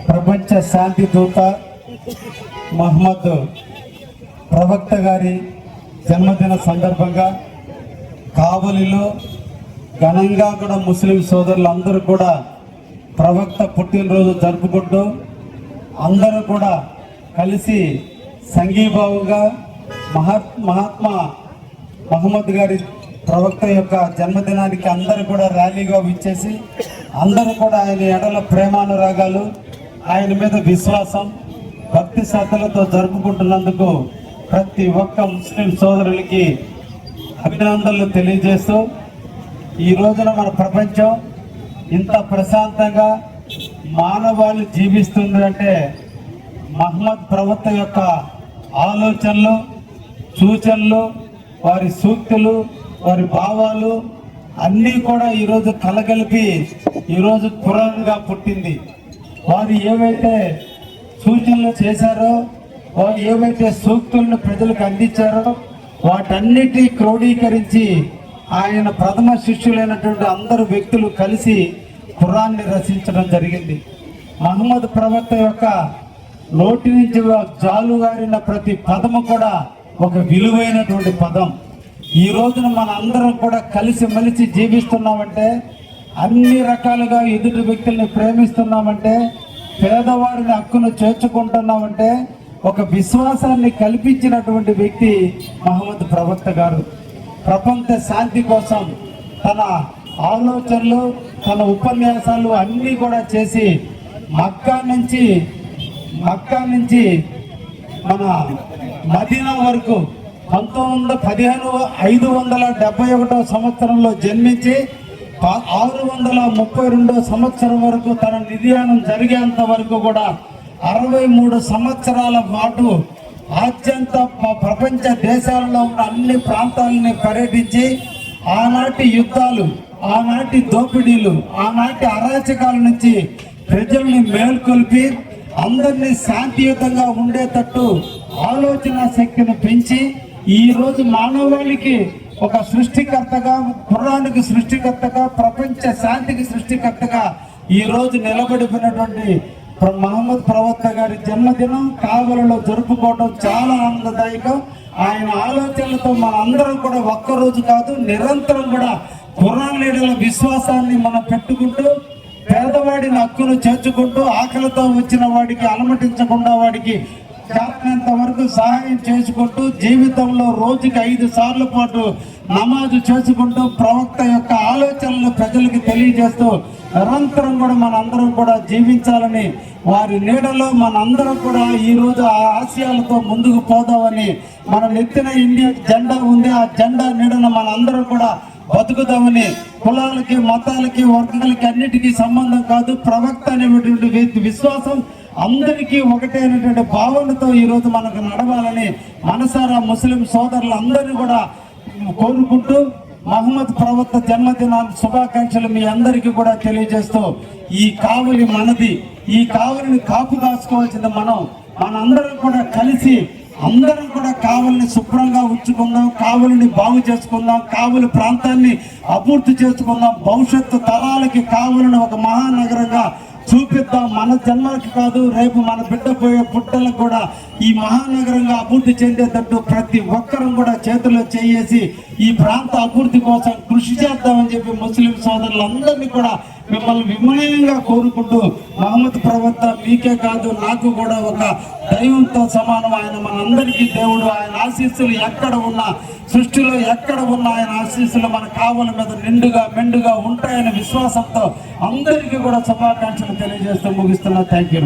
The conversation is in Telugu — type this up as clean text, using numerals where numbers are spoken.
ప్రపంచ శాంతి దూత మహమ్మద్ ప్రవక్త గారి జన్మదిన సందర్భంగా కావలిలో ఘనంగా కూడా ముస్లిం సోదరులందరూ కూడా ప్రవక్త పుట్టినరోజు జరుపుకుంటూ అందరూ కూడా కలిసి సంఘీభావంగా మహాత్మా మహమ్మద్ గారి ప్రవక్త యొక్క జన్మదినానికి అందరూ కూడా ర్యాలీగా విచ్చేసి అందరూ కూడా ఆయన ఎడల ప్రేమానురాగాలు, ఆయన మీద విశ్వాసం, భక్తి శ్రద్ధలతో జరుపుకుంటున్నందుకు ప్రతి ఒక్క ముస్లిం సోదరులకి అభినందనలు తెలియజేస్తూ, ఈ రోజున మన ప్రపంచం ఇంత ప్రశాంతంగా మానవాళి జీవిస్తుంది అంటే మహమ్మద్ ప్రవక్త యొక్క ఆలోచనలు, సూచనలు, వారి సూక్తులు, వారి భావాలు అన్నీ కూడా ఈరోజు కలగలిపి ఈరోజు ఖురాన్గా పుట్టింది. వారు ఏవైతే సూచనలు చేశారో, వారు ఏవైతే సూక్తులను ప్రజలకు అందించారో వాటన్నిటి క్రోడీకరించి ఆయన ప్రథమ శిష్యులైనటువంటి అందరు వ్యక్తులు కలిసి ఖురాన్ని రచించడం జరిగింది. మహమ్మద్ ప్రవక్త యొక్క నోటి నుంచి జాలుగారిన ప్రతి పదము కూడా ఒక విలువైనటువంటి పదం. ఈ రోజున మన అందరం కూడా కలిసి మెలిసి జీవిస్తున్నామంటే, అన్ని రకాలుగా ఎదుటి వ్యక్తుల్ని ప్రేమిస్తున్నామంటే, పేదవారిని హక్కును చేర్చుకుంటున్నామంటే ఒక విశ్వాసాన్ని కల్పించినటువంటి వ్యక్తి మహమ్మద్ ప్రవక్త గారు. ప్రపంచ శాంతి కోసం తన ఆలోచనలు, తన ఉపన్యాసాలు అన్నీ కూడా చేసి మక్కా నుంచి మన మదీనా వరకు 571 సంవత్సరంలో జన్మించి 632 సంవత్సరం వరకు తన నిర్యాణం జరిగేంత వరకు కూడా 63 సంవత్సరాల పాటు ఆద్యంత ప్రపంచ దేశాలలో ఉన్న అన్ని ప్రాంతాలని పర్యటించి ఆనాటి యుద్ధాలు, ఆనాటి దోపిడీలు, ఆనాటి అరాచకాల నుంచి ప్రజల్ని మేల్కొల్పి అందరినీ శాంతియుతంగా ఉండేటట్టు ఆలోచన శక్తిని పెంచి ఈ రోజు మానవాళికి ఒక సృష్టికర్తగా, ఖురాన్కి సృష్టికర్తగా, ప్రపంచ శాంతికి సృష్టికర్తగా ఈ రోజు నిలబడిపోయినటువంటి మహమ్మద్ ప్రవక్త గారి జన్మదినం కావలిలో జరుపుకోవడం చాలా ఆనందదాయకం. ఆయన ఆలోచనలతో మన అందరం కూడా ఒక్కరోజు కాదు నిరంతరం కూడా ఖురాన్ లీడర్ల విశ్వాసాన్ని మనం పెట్టుకుంటూ, పేదవాడిని హక్కును చేర్చుకుంటూ, ఆకలితో వచ్చిన వాడికి అలమటించకుండా వాడికి చేతనంత వరకు సహాయం చేసుకుంటూ, జీవితంలో రోజుకి 5 సార్లు పాటు నమాజు చేసుకుంటూ ప్రవక్త యొక్క ఆలోచనలు ప్రజలకు తెలియజేస్తూ నిరంతరం కూడా మనందరం కూడా జీవించాలని, వారి నీడలో మనందరం కూడా ఈరోజు ఆ ఆశయాలతో ముందుకు పోదామని, మన నెత్తిన ఇండియా జెండా ఉంది, ఆ జెండా నీడన మనందరం కూడా బతుకుదామని, కులాలకి, మతాలకి, వర్గాలకి అన్నిటికీ సంబంధం కాదు, ప్రవక్త అనేటువంటి విశ్వాసం అందరికీ ఒకటే అనేటువంటి భావనతో ఈరోజు మనకు నడవాలని మనసారా ముస్లిం సోదరులందరినీ కూడా కోరుకుంటూ మహమ్మద్ ప్రవక్త జన్మదినాల శుభాకాంక్షలు మీ అందరికీ కూడా తెలియజేస్తూ, ఈ కావలి మనది, ఈ కావలిని కాపు కాసుకోవాల్సింది మనందరం కూడా కలిసి అందరం కూడా కావలిని శుభ్రంగా ఉంచుకుందాం, కావలిని బాగు చేసుకుందాం, కావలి ప్రాంతాన్ని అభివృద్ధి చేసుకుందాం, భవిష్యత్తు తరాలకి కావలిని ఒక మహానగరంగా చూపిద్దాం. మన జన్మలకి కాదు, రేపు మన బిడ్డపోయే పుట్టలకు కూడా ఈ మహానగరంగా అభివృద్ధి చెందేటట్టు ప్రతి ఒక్కరం కూడా చేతుల్లో చేసి ఈ ప్రాంత అభివృద్ధి కోసం కృషి చేద్దామని చెప్పి ముస్లిం సోదరులందరినీ కూడా మిమ్మల్ని వినయంగా కోరుకుంటూ, మహమ్మద్ ప్రవక్త మీకే కాదు నాకు కూడా ఒక దైవంతో సమానం. ఆయన మనందరికీ దేవుడు. ఆయన ఆశీస్సులు ఎక్కడ ఉన్నా, సృష్టిలో ఎక్కడ ఉన్నా ఆయన ఆశీస్సులు మన కావలి మీద నిండుగా మెండుగా ఉంటాయనే విశ్వాసంతో అందరికీ కూడా శుభాకాంక్షలు తెలియజేస్తూ ముగిస్తున్నా. Thank you.